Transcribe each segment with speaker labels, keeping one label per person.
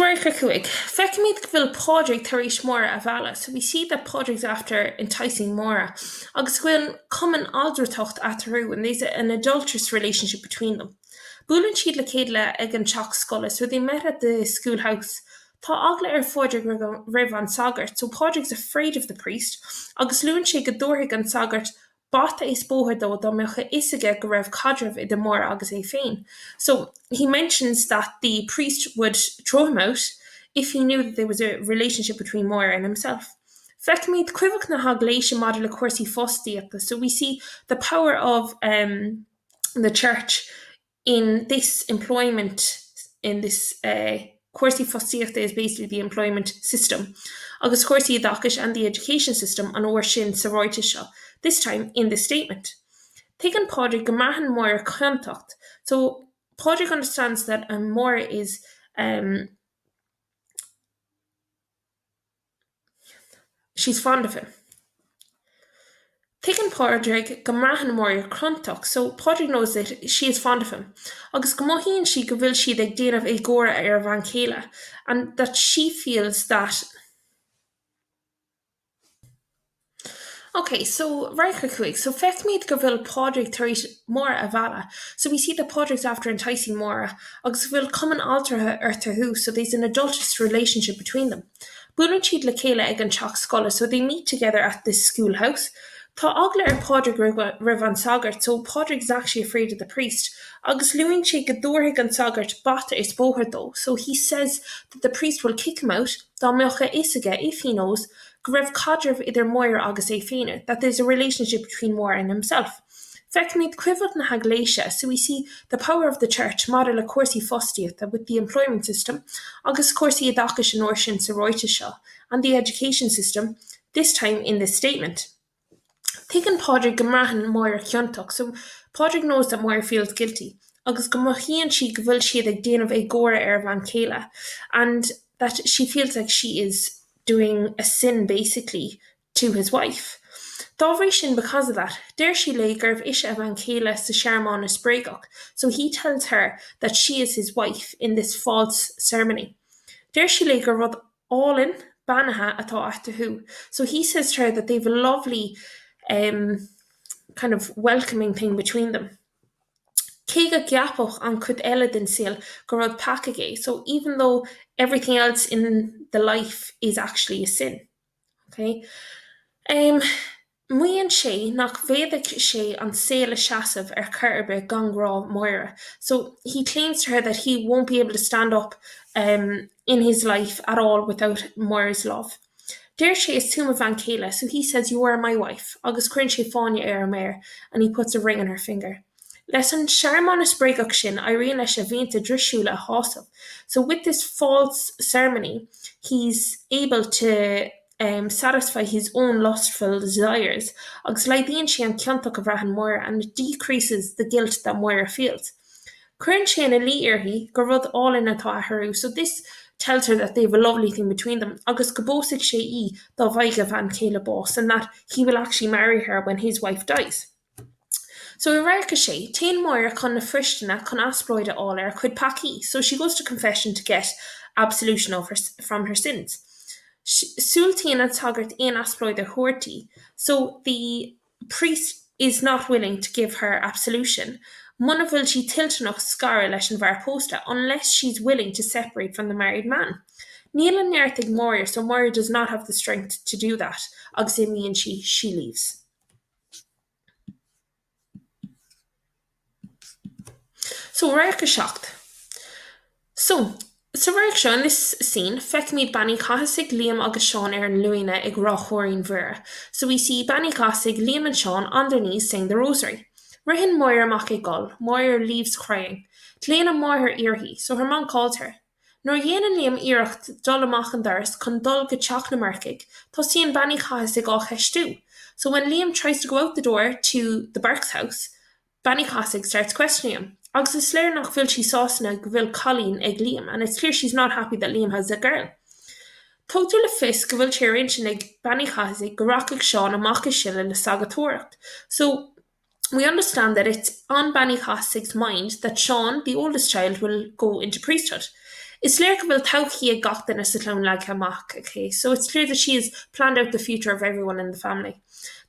Speaker 1: Riker Kuig, Fekimid Gvil project Tarish Mora Avala. So we see that projects after enticing Mora. Agus Gwyn common aldratocht ataru and there's an adulterous relationship between them. Bulin Sheed Lakedla Egan Chok Scholar, so they met at the schoolhouse. Tá agla fóidir riv an sagart, so project's afraid of the priest. Agus luan sé go dóigh an sagart bata is bóthir dó dá mecha isige go raibh cadrah I the mór agus é féin. So he mentions that the priest would throw him out if he knew that there was a relationship between Moira and himself. Fekimid cuivach na hagléise model of course he fostiata. So we see the power of the church in this employment, in this Cuairsaí fostiachta is basically the employment system. Agus Cuairsaí Dakish and the education system an uair sin sa roiite seo, this time in this statement. Taken Padraig Gamahan Moira contact. So Padraig understands that Moira is she's fond of him. Taken Padraig Gamahan Moira contact. So Padraig knows that she is fond of him. Agus Gamohin she go bhfuil siad ag déanamh agóra ar Van Céile, and that she feels that. Okay, so Riker Kuig. So Fekimid go bhfuil Padraig Tarish Mora Avala. So we see that Padraig's after enticing Mora. Agus bhfuil common altar who, so there's an adulterous relationship between them. Bulan Sheed Lakedla Egan Chok Scholar, so they meet together at this schoolhouse. Tá agla Padraig riv an sagart, so Padraig's actually afraid of the priest. Agus luin sé go dóigh an sagart bata is bóthir dó, so he says that the priest will kick him out, dá mecha isige if he knows, go raibh cadrah idir Moira agus é féine, that there's a relationship between Moira and himself. Fekimid cuivach na hagléise, so we see the power of the church model a Cuairsaí fostiachta with the employment system, agus Cuairsaí Dakish an uair sin sa roiite seo, and the education system, this time in this statement. Taken Padraig Gamahan Moira Kiontok, so Padraig knows that Moira feels guilty. Agus Gamohian she go bhfuil siad ag déanamh agóra ar Van Céile, and that she feels like she is doing a sin basically to his wife. Dá sin because of that, there she lay gurb isha Van Céile sa Sharmán is Bragach, so he tells her that she is his wife in this false ceremony. There she lay go rud all in banaha atá after who, so he says to her that they've a lovely kind of welcoming thing between them. Céga ceapoch an chud eile den seal go rud pakagé, so even though everything else in the life is actually a sin. Okay. Muíonn sé nach bhéadach sé an saola seasamh ar curbe gan rá Moira. So he claims to her that he won't be able to stand up in his life at all without Moira's love. There she is Tuma Van Céile, so he says, "You are my wife." Agus cuireann sé fáinne ar mare, and he puts a ring on her finger. Leis an Sharmán is Bragach sin, Irene leis a bhínta drisúla hásamh. So with this false ceremony, he's able to satisfy his own lustful desires. Agus leidíonn sé an ceantach a bhreathan Moira, and it decreases the guilt that Moira feels. Cuireann sé ina lí uirthi go rud all in atá athrú, so this tells her that they have a lovely thing between them. Agus go bósigh sé dá bhaige Van Céile boss, and that he will actually marry her when his wife dies. So in Rarca sé, Tain Moira chun na fristanna chun asploide all ar chud paki, so she goes to confession to get absolution from her sins. Súiltíonn an tagart aon asploide thuairtí, so the priest is not willing to give her absolution. Muna bhfuil she tiltnach scara leis an bhar posta unless she's willing to separate from the married man. Níl an neartig Moira, so Moira does not have the strength to do that. Agus and she leaves. So Rarca shocked. So Rarca in this scene, Fekimid Banny Cahasig, Liam agus Sean ar an Luina ag Rochhorin Vera. So we see Banny Cahasig, Liam and Sean on their knees saying the rosary. Rihin Moira mac gol. Moira leaves crying. Tléana Moira irhi, so her mom calls her. Nor yen and Liam iracht dul amach an daras con dul go teach na markig, tá síon Banny Cahasig á cheistú. So when Liam tries to go out the door to the Burke's house, Banny Cahasig starts questioning him. Agus is léir nach bhfuil she sásna go bhfuil Colleen ag Liam, and it's clear she's not happy that Liam has a girl. Tógtar le fios go bhfuil sé sin ag Banny Cahasig go rachadh Sean amach sile le sagatoracht. So we understand that it's on Banny Cahasig's mind that Sean, the oldest child, will go into priesthood. Is léir go bhfuil todhchaí ag gachtain sa clán le amach, okay? So it's clear that she has planned out the future of everyone in the family.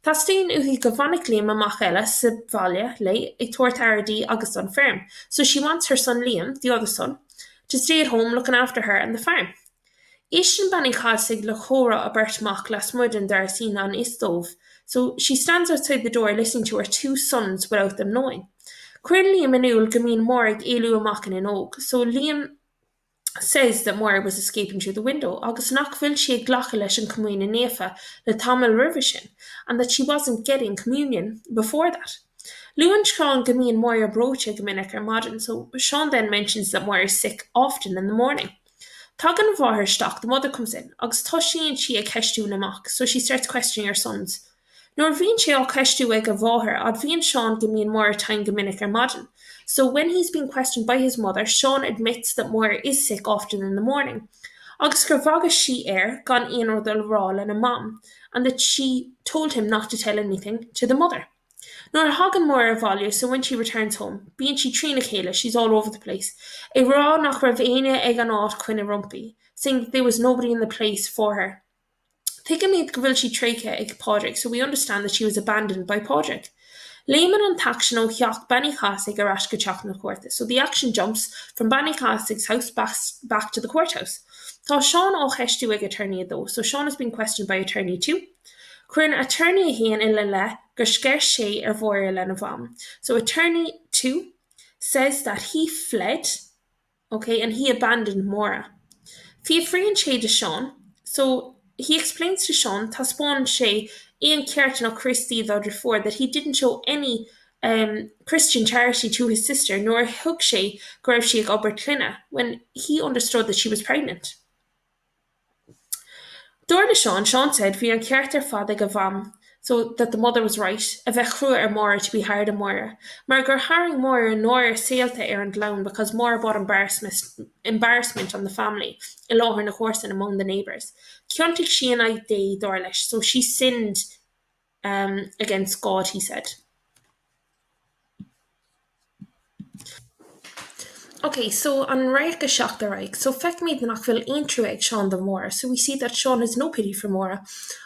Speaker 1: Tá stín uí go bhannig Liam amach eile sa bhaile le ag tuairt airdí agus an ferm, so she wants her son Liam, the other son, to stay at home looking after her and the farm. Éistin banning chasigh le chóra a bertach las mudden dar seen on istove, so she stands outside the door listening to her two sons without them knowing. Cuireann Liam anúil go mbíonn mór ag éilú amach in óg, so Liam says that Moira was escaping through the window, agus nach bhfuil she ag ghlacha leis an Cumaoine Néfa le Tamil River sin, and that she wasn't getting communion before that. Lou and Sean go mbíonn Moira broche go minic ar maidin, so Sean then mentions that Moira is sick often in the morning. Tá an bmháthair stock, the mother comes in, agus tá she ag ceistú amach, so she starts questioning her sons. Nor bhíonn sé á ceistú ag a bmháthair, ad bhíonn Sean go mbíonn Moira time go minic ar maidin. So when he's being questioned by his mother, Sean admits that Moira is sick often in the morning. Agus gur bhagas she gan aon rud rá and a mom, and that she told him not to tell anything to the mother. Nor hagan Moira value, so when she returns home, being she Trina Kayla, she's all over the place. A raw nach raibh aine ag an áit cuine rumpy, saying that there was nobody in the place for her. Taking me go bhfuil she tréiche ag Padraig, so we understand that she was abandoned by Padraig. Layman and taction o Hyak Banny Casig are Ashka Chapna Court. So the action jumps from Banny Casig's house back to the courthouse. Tá Sean ó cheistú ag attorney though, so Sean has been questioned by attorney 2. Cuireann attorney héan in le gur sceir sé ar bhóir le na bham. So attorney 2 says that he fled, okay, and he abandoned Moira. Fí freeing sé to Sean, so he explains to Sean tá spáin sé Ian Ceartan o Christie the before that he didn't show any Christian charity to his sister, nor hook she go raibh she ag obair cluine when he understood that she was pregnant. Dúir le Sean said bhí an ceartar fad ag a bham, so that the mother was right, a bheith chrua ar Moira to be hired a Moira. Mar gur haring Moira nóir saolta ar an glán because Moira brought embarrassment on the family, i láthar na chóirsan among the neighbours. Ceantaigh she an ag dé dúir leis, so she sinned against God, he said. Okay, so an Raika shocked the Raik. So feck me the nachfil intro egg Sean the Mora. So we see that Sean has no pity for Mora,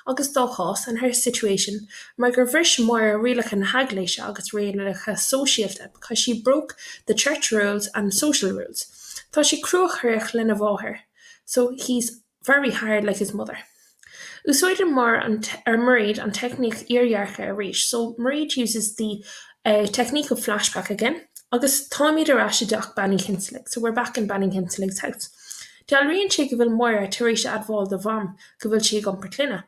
Speaker 1: August Doghos and her situation. Margaret Vrish Mora really can haglish August really associated because she broke the church rules and social rules. Thought she cruach her her. So he's very hard like his mother. Usoid Mora are married and technique earjarcha a reach. So Marie uses the technique of flashback again. Agus táimid ar asideach Banning Kinslig, so we're back in Banning Kinslig's house. Dealríonn sé go bhfuil Moira tar éis adháil the bham go bhfuil she ag an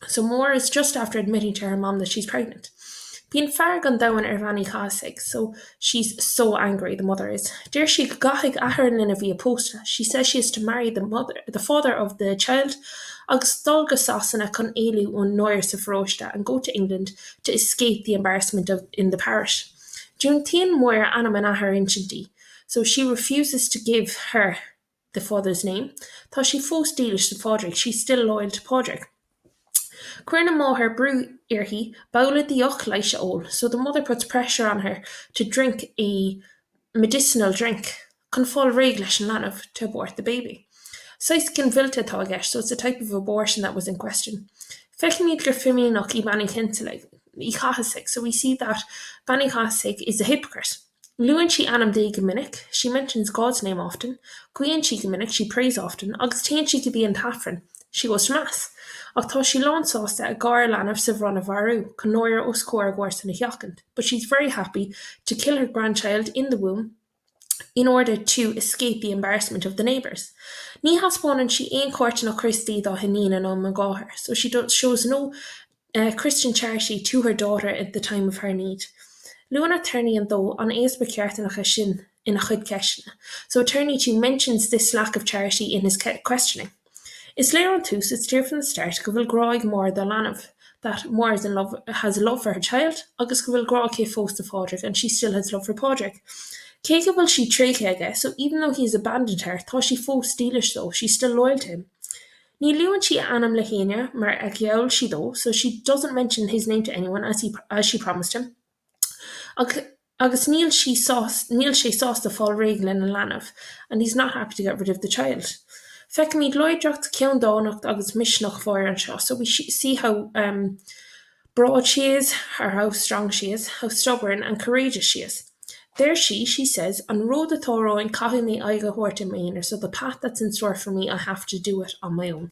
Speaker 1: So Moira is just after admitting to her mom that she's pregnant. Bíonn fear gan domhan ar bhainní Casig, so she's so angry, the mother is. Deir she go gaithfidh athair lena bhí posta. She says she is to marry the father of the child, agus dul go sasanna chun éilú ón nóir sa phróiste and go to England to escape the embarrassment in the parish. During Teen Moira Anna her ancienty, so she refuses to give her the father's name. Tá she fós dílis to Padraig, she's still loyal to Padraig. Cuireann má her brú irhí bowla dioch leis ol, so the mother puts pressure on her to drink a medicinal drink, chun fáil réig leis an lanmh to abort the baby. Sais cin bhillte tá gceist, so it's a type of abortion that was in question. Feicimid gur fimíonach I Banning Kinslig. So we see that Banning Casig is a hypocrite. Luan she anam de Gominic, she mentions God's name often. Queen she Gominic, she prays often. Augustine she could be in Taffrin. She goes to mass. Octo she lawn sauce a garlan of Savron of Varu, Canoira Oscora Gorson a Yakant. But she's very happy to kill her grandchild in the womb in order to escape the embarrassment of the neighbours. Ní haspon she ain't courting of Christy though Hanina no Magaher, so she shows no Christian charity to her daughter at the time of her need. Luan attorney and though on Ace Becertan a sin in a chud question, so attorney 2 mentions this lack of charity in his questioning. Is Lair on Tus, it's clear from the start, go will grow more the Lanav, that Moore is in love, has love for her child, agus go will grow ke fós to Padraig, and she still has love for Padraig. Keika will she tréige, so even though he has abandoned her, thought she fós dílis though, she's still loyal to him. Ní luan she anam lehéine, mar ag geall she though, so she doesn't mention his name to anyone as she promised him. Agus níl sé sásta fáil réigiún an leanamh, and he's not happy to get rid of the child. Feic míad loideocht ceann dánacht agus misneach fóir an seo, so we see how broad she is, or how strong she is, how stubborn and courageous she is. There she says, on road the Toro and Kahumi Aiga Horton Mainer, so the path that's in store for me, I have to do it on my own.